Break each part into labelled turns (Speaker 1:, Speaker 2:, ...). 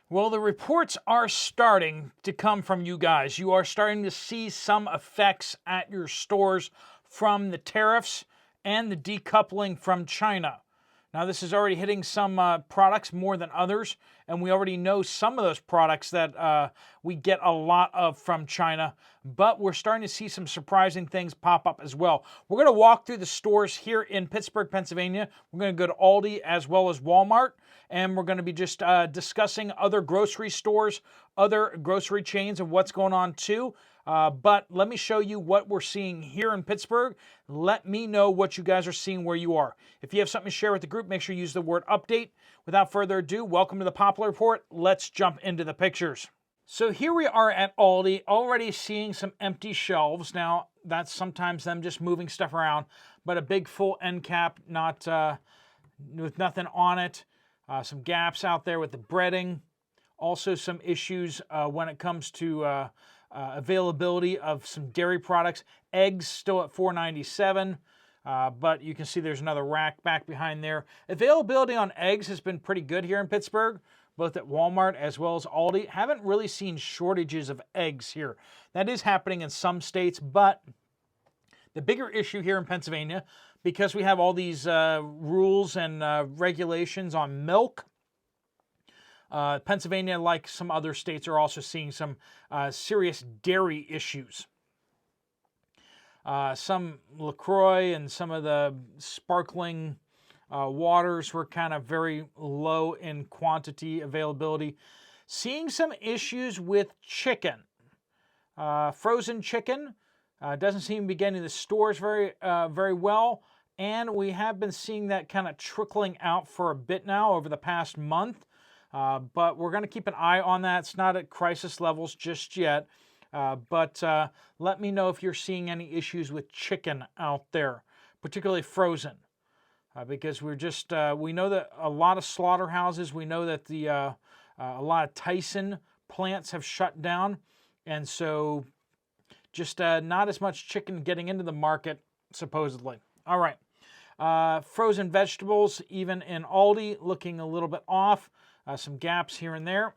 Speaker 1: Well, the reports are starting to come from you guys. You are starting to see some effects at your stores from the tariffs and the decoupling from China. Now, this is already hitting some products more than others, and we already know some of those products that we get a lot of from China, but we're starting to see some surprising things pop up as well. We're going to walk through the stores here in Pittsburgh, Pennsylvania. We're going to go to Aldi as well as Walmart, and we're going to be just discussing other grocery stores, other grocery chains, and what's going on too. But let me show you what we're seeing here in Pittsburgh. Let me know what you guys are seeing where you are. If you have something to share with the group, make sure you use the word update. Without further ado, welcome to the Poplar Report. Let's jump into the pictures. So here we are at Aldi, already seeing some empty shelves. Now, that's sometimes them just moving stuff around, but a big full end cap, not with nothing on it. Some gaps out there with the breading. Also some issues when it comes to availability of some dairy products. Eggs still at $4.97, but you can see there's another rack back behind there. Availability on eggs has been pretty good here in Pittsburgh, both at Walmart as well as Aldi. Haven't really seen shortages of eggs here. That is happening in some states, but the bigger issue here in Pennsylvania, because we have all these rules and regulations on milk, Pennsylvania, like some other states, are also seeing some serious dairy issues. Some LaCroix and some of the sparkling waters were kind of very low in quantity availability. Seeing some issues with chicken. Frozen chicken doesn't seem to be getting to the stores very well. And we have been seeing that kind of trickling out for a bit now over the past month. But we're going to keep an eye on that. It's not at crisis levels just yet. But let me know if you're seeing any issues with chicken out there, particularly frozen. Because we know that a lot of slaughterhouses, we know that a lot of Tyson plants have shut down. And so just not as much chicken getting into the market, supposedly. All right. Frozen vegetables, even in Aldi, looking a little bit off. Some gaps here and there.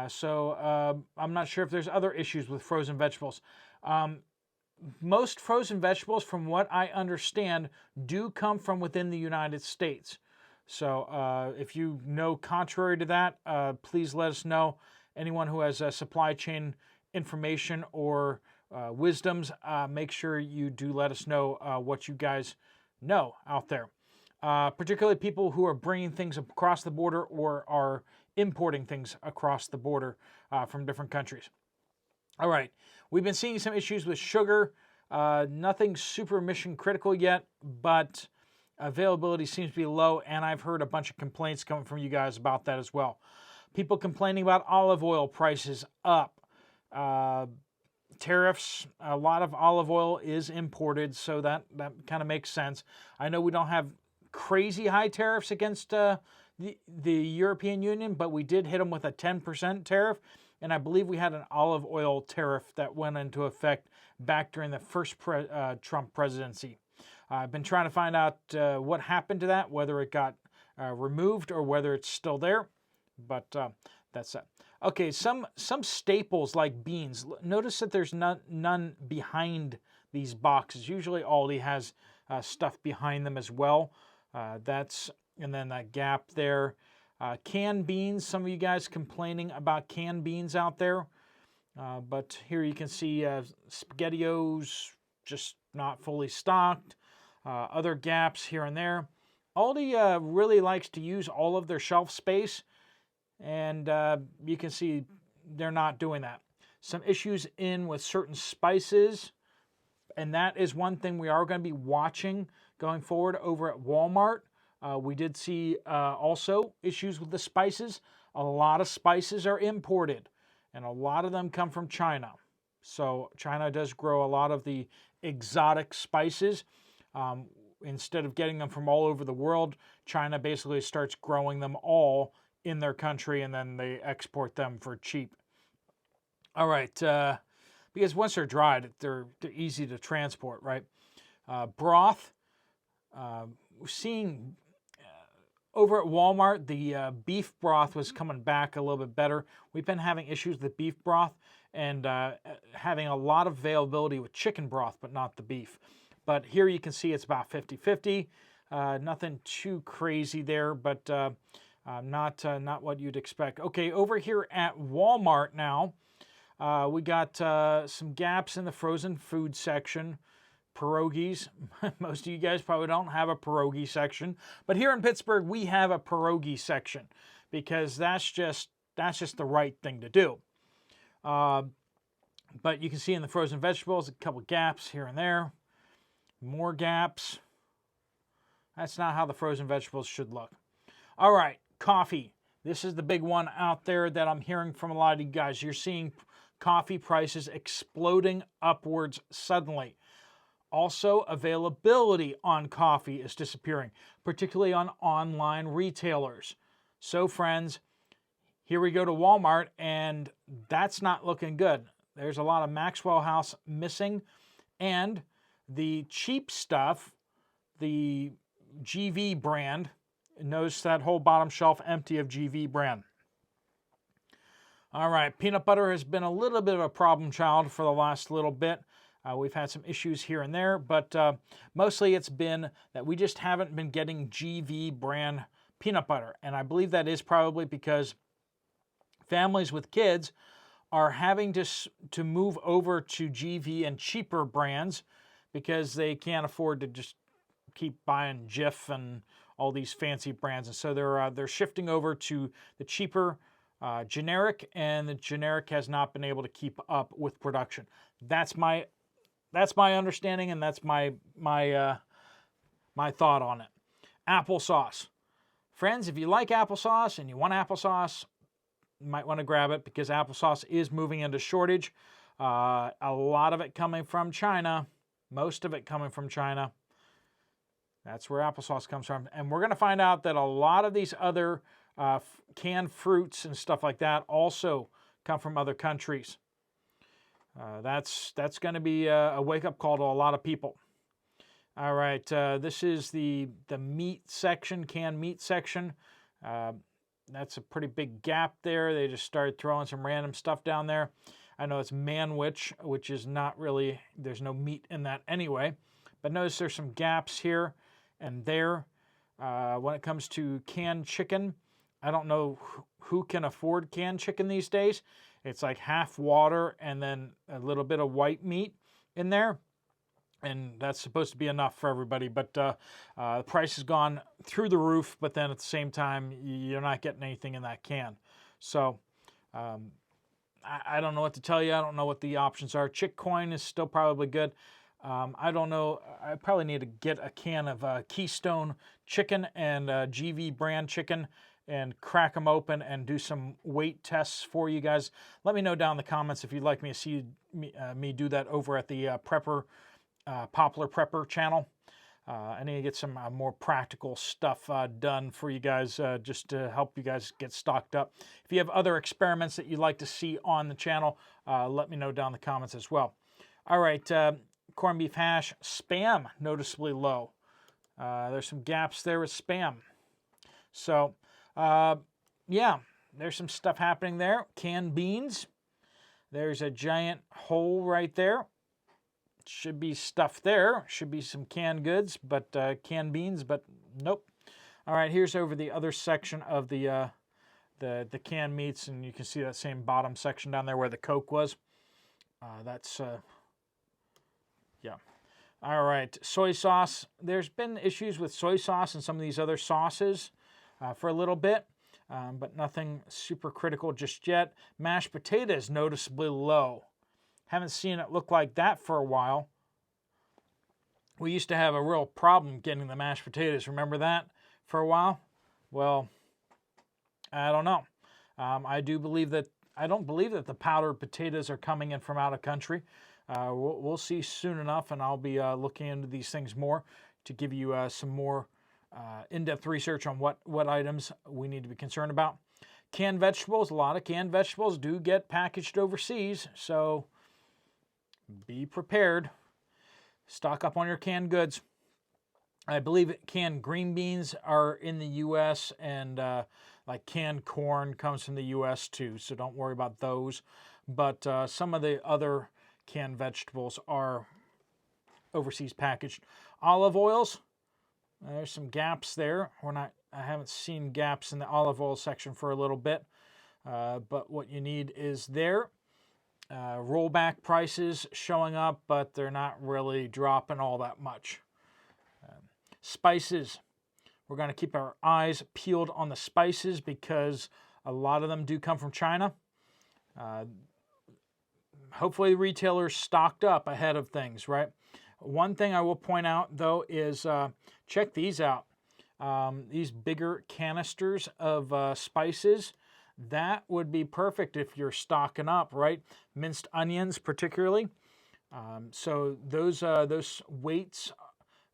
Speaker 1: So I'm not sure if there's other issues with frozen vegetables. Most frozen vegetables, from what I understand, do come from within the United States. So if you know contrary to that, please let us know. Anyone who has supply chain information or wisdoms, make sure you do let us know what you guys know out there. Particularly people who are bringing things across the border or are importing things across the border from different countries. All right, we've been seeing some issues with sugar. Nothing super mission critical yet, but availability seems to be low, and I've heard a bunch of complaints coming from you guys about that as well. People complaining about olive oil prices up. Tariffs, a lot of olive oil is imported, so that kind of makes sense. I know we don't have crazy high tariffs against the European Union, but we did hit them with a 10% tariff, and I believe we had an olive oil tariff that went into effect back during the first Trump presidency. I've been trying to find out what happened to that, whether it got removed or whether it's still there, but that's it. Okay, some staples like beans. Notice that there's none behind these boxes. Usually Aldi has stuff behind them as well. And then that gap there. Canned beans, some of you guys complaining about canned beans out there. But here you can see SpaghettiOs just not fully stocked. Other gaps here and there. Aldi really likes to use all of their shelf space. And you can see they're not doing that. Some issues with certain spices. And that is one thing we are going to be watching going forward over at Walmart. We did see also issues with the spices. A lot of spices are imported, and a lot of them come from China. So China does grow a lot of the exotic spices. Instead of getting them from all over the world, China basically starts growing them all in their country, and then they export them for cheap. All right, because once they're dried, they're easy to transport, right? Broth. We're seeing Over at Walmart, the beef broth was coming back a little bit better. We've been having issues with beef broth and having a lot of availability with chicken broth, but not the beef. But here you can see it's about 50-50. Nothing too crazy there, but not what you'd expect. Okay, over here at Walmart now, we got some gaps in the frozen food section. Pierogies. Most of you guys probably don't have a pierogi section, but here in Pittsburgh we have a pierogi section because that's just the right thing to do. But you can see in the frozen vegetables a couple gaps here and there, more gaps. That's not how the frozen vegetables should look. All right, coffee. This is the big one out there that I'm hearing from a lot of you guys. You're seeing coffee prices exploding upwards suddenly. Also, availability on coffee is disappearing, particularly on online retailers. So, friends, here we go to Walmart, and that's not looking good. There's a lot of Maxwell House missing, and the cheap stuff, the GV brand, notice that whole bottom shelf empty of GV brand. All right, peanut butter has been a little bit of a problem child for the last little bit. We've had some issues here and there, but mostly it's been that we just haven't been getting GV brand peanut butter. And I believe that is probably because families with kids are having to move over to GV and cheaper brands because they can't afford to just keep buying Jif and all these fancy brands. And so they're shifting over to the cheaper generic, and the generic has not been able to keep up with production. That's my understanding, and that's my thought on it. Applesauce. Friends, if you like applesauce and you want applesauce, you might want to grab it because applesauce is moving into shortage. A lot of it coming from China, most of it coming from China. That's where applesauce comes from. And we're going to find out that a lot of these other canned fruits and stuff like that also come from other countries. That's going to be a wake-up call to a lot of people. All right, this is the meat section, canned meat section. That's a pretty big gap there. They just started throwing some random stuff down there. I know it's manwich, which is not really, there's no meat in that anyway. But notice there's some gaps here and there. When it comes to canned chicken, I don't know who can afford canned chicken these days. It's like half water and then a little bit of white meat in there. And that's supposed to be enough for everybody. But the price has gone through the roof, but then at the same time, you're not getting anything in that can. So I don't know what to tell you. I don't know what the options are. Chick coin is still probably good. I don't know. I probably need to get a can of Keystone chicken and GV brand chicken and crack them open and do some weight tests for you guys. Let me know down in the comments if you'd like me to see me do that over at the Poplar Prepper channel. I need to get some more practical stuff done for you guys just to help you guys get stocked up. If you have other experiments that you'd like to see on the channel, let me know down in the comments as well. All right, corned beef hash, Spam noticeably low. There's some gaps there with Spam. So, yeah, there's some stuff happening there. Canned beans. There's a giant hole right there. Should be stuff there. Should be some canned goods, but canned beans, but nope. All right, here's over the other section of the canned meats, and you can see that same bottom section down there where the Coke was. Yeah. All right, soy sauce. There's been issues with soy sauce and some of these other sauces for a little bit, but nothing super critical just yet. Mashed potatoes noticeably low. Haven't seen it look like that for a while. We used to have a real problem getting the mashed potatoes. Remember that for a while? Well, I don't know. I don't believe that the powdered potatoes are coming in from out of country. We'll see soon enough, and I'll be looking into these things more to give you some more in-depth research on what items we need to be concerned about. Canned vegetables, a lot of canned vegetables do get packaged overseas, so be prepared. Stock up on your canned goods. I believe canned green beans are in the U.S. and like canned corn comes from the U.S. too, so don't worry about those. But some of the other canned vegetables are overseas packaged. Olive oils, there's some gaps there. I haven't seen gaps in the olive oil section for a little bit, but what you need is there. Rollback prices showing up, but they're not really dropping all that much. Spices, we're going to keep our eyes peeled on the spices because a lot of them do come from China. Hopefully retailers stocked up ahead of things, right? One thing I will point out, though, is check these out. These bigger canisters of spices, that would be perfect if you're stocking up, right? Minced onions particularly. So those weights,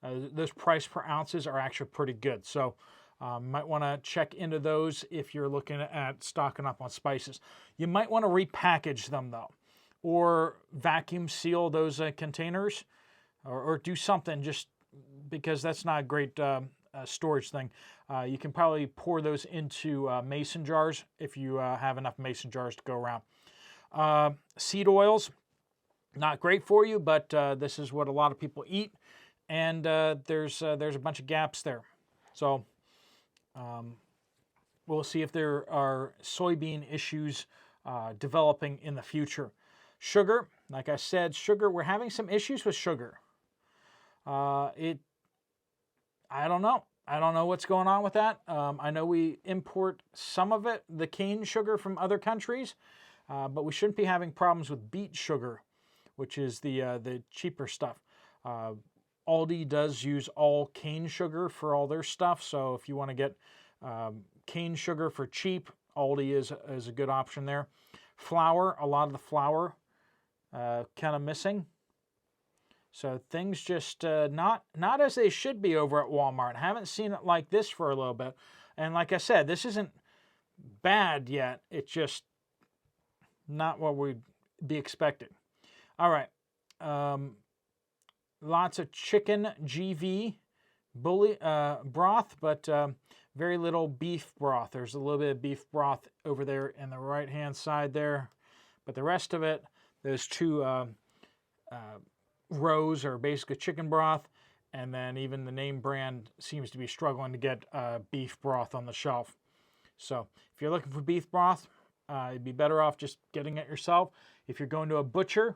Speaker 1: those price per ounces are actually pretty good. So might want to check into those if you're looking at stocking up on spices. You might want to repackage them though, or vacuum seal those containers, or do something, just because that's not a great storage thing. You can probably pour those into mason jars if you have enough mason jars to go around. Seed oils, not great for you, but this is what a lot of people eat, and there's a bunch of gaps there. So we'll see if there are soybean issues developing in the future. Sugar, like I said, we're having some issues with sugar. I don't know. I don't know what's going on with that. I know we import some of it, the cane sugar, from other countries, but we shouldn't be having problems with beet sugar, which is the cheaper stuff. Aldi does use all cane sugar for all their stuff, so if you want to get cane sugar for cheap, Aldi is a good option there. Flour, a lot of the flour kind of missing. So things just not as they should be over at Walmart. Haven't seen it like this for a little bit. And like I said, this isn't bad yet. It's just not what we'd be expecting. All right. Lots of chicken GV broth, but very little beef broth. There's a little bit of beef broth over there in the right-hand side there. But the rest of it, those two rows are basically chicken broth, and then even the name brand seems to be struggling to get beef broth on the shelf. So if you're looking for beef broth, you'd be better off just getting it yourself. If you're going to a butcher,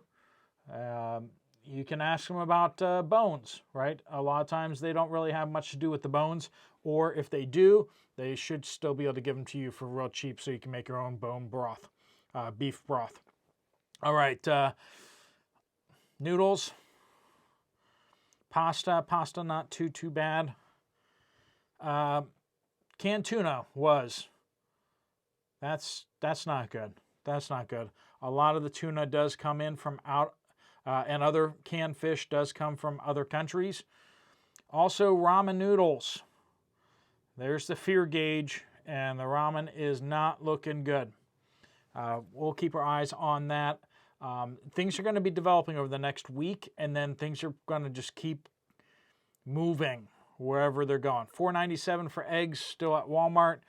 Speaker 1: you can ask them about bones, right? A lot of times they don't really have much to do with the bones, or if they do, they should still be able to give them to you for real cheap so you can make your own bone broth, beef broth. All right, noodles. Pasta not too bad. Canned tuna that's not good. That's not good. A lot of the tuna does come in from out, and other canned fish does come from other countries. Also, ramen noodles. There's the fear gauge, and the ramen is not looking good. We'll keep our eyes on that. Things are going to be developing over the next week, and then things are going to just keep moving wherever they're going. $4.97 for eggs still at Walmart,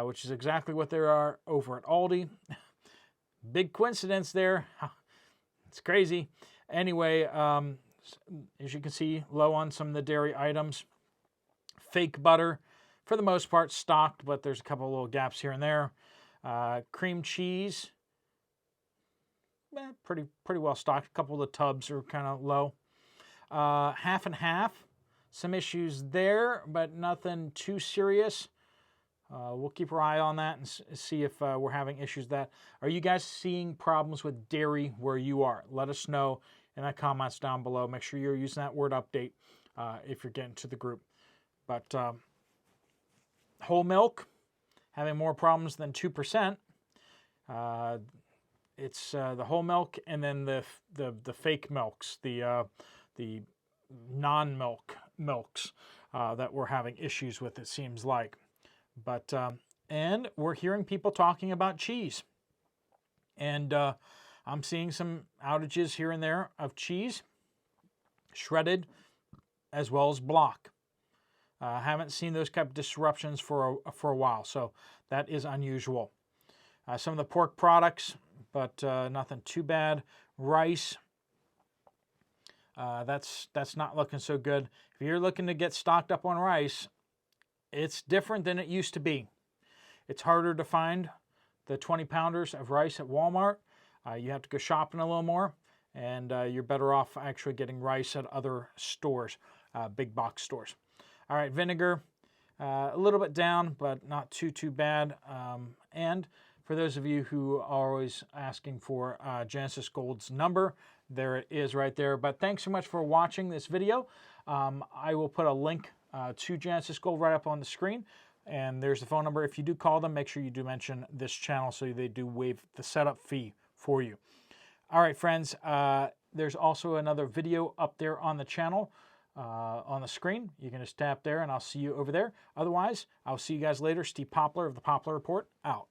Speaker 1: which is exactly what they are over at Aldi. Big coincidence there. It's crazy. Anyway, as you can see, low on some of the dairy items. Fake butter, for the most part, stocked, but there's a couple of little gaps here and there. Cream cheese, pretty well stocked. A couple of the tubs are kind of low. Half and half, some issues there, but nothing too serious. We'll keep our eye on that and see if we're having issues with that. Are you guys seeing problems with dairy where you are? Let us know in the comments down below. Make sure you're using that word update if you're getting to the group. But whole milk, having more problems than 2%. It's the whole milk and then the fake milks, the non-milk milks that we're having issues with, it seems like. But and we're hearing people talking about cheese, and I'm seeing some outages here and there of cheese, shredded as well as block. Haven't seen those type of disruptions for a while, so that is unusual. Some of the pork products, but nothing too bad. Rice, that's not looking so good. If you're looking to get stocked up on rice, it's different than it used to be. It's harder to find the 20-pounders of rice at Walmart. You have to go shopping a little more, and you're better off actually getting rice at other stores, big box stores. All right, vinegar, a little bit down, but not too bad. And for those of you who are always asking for Genesis Gold's number, there it is right there. But thanks so much for watching this video. I will put a link to Genesis Gold right up on the screen. And there's the phone number. If you do call them, make sure you do mention this channel so they do waive the setup fee for you. All right, friends, there's also another video up there on the channel on the screen. You can just tap there and I'll see you over there. Otherwise, I'll see you guys later. Steve Poplar of the Poplar Report, out.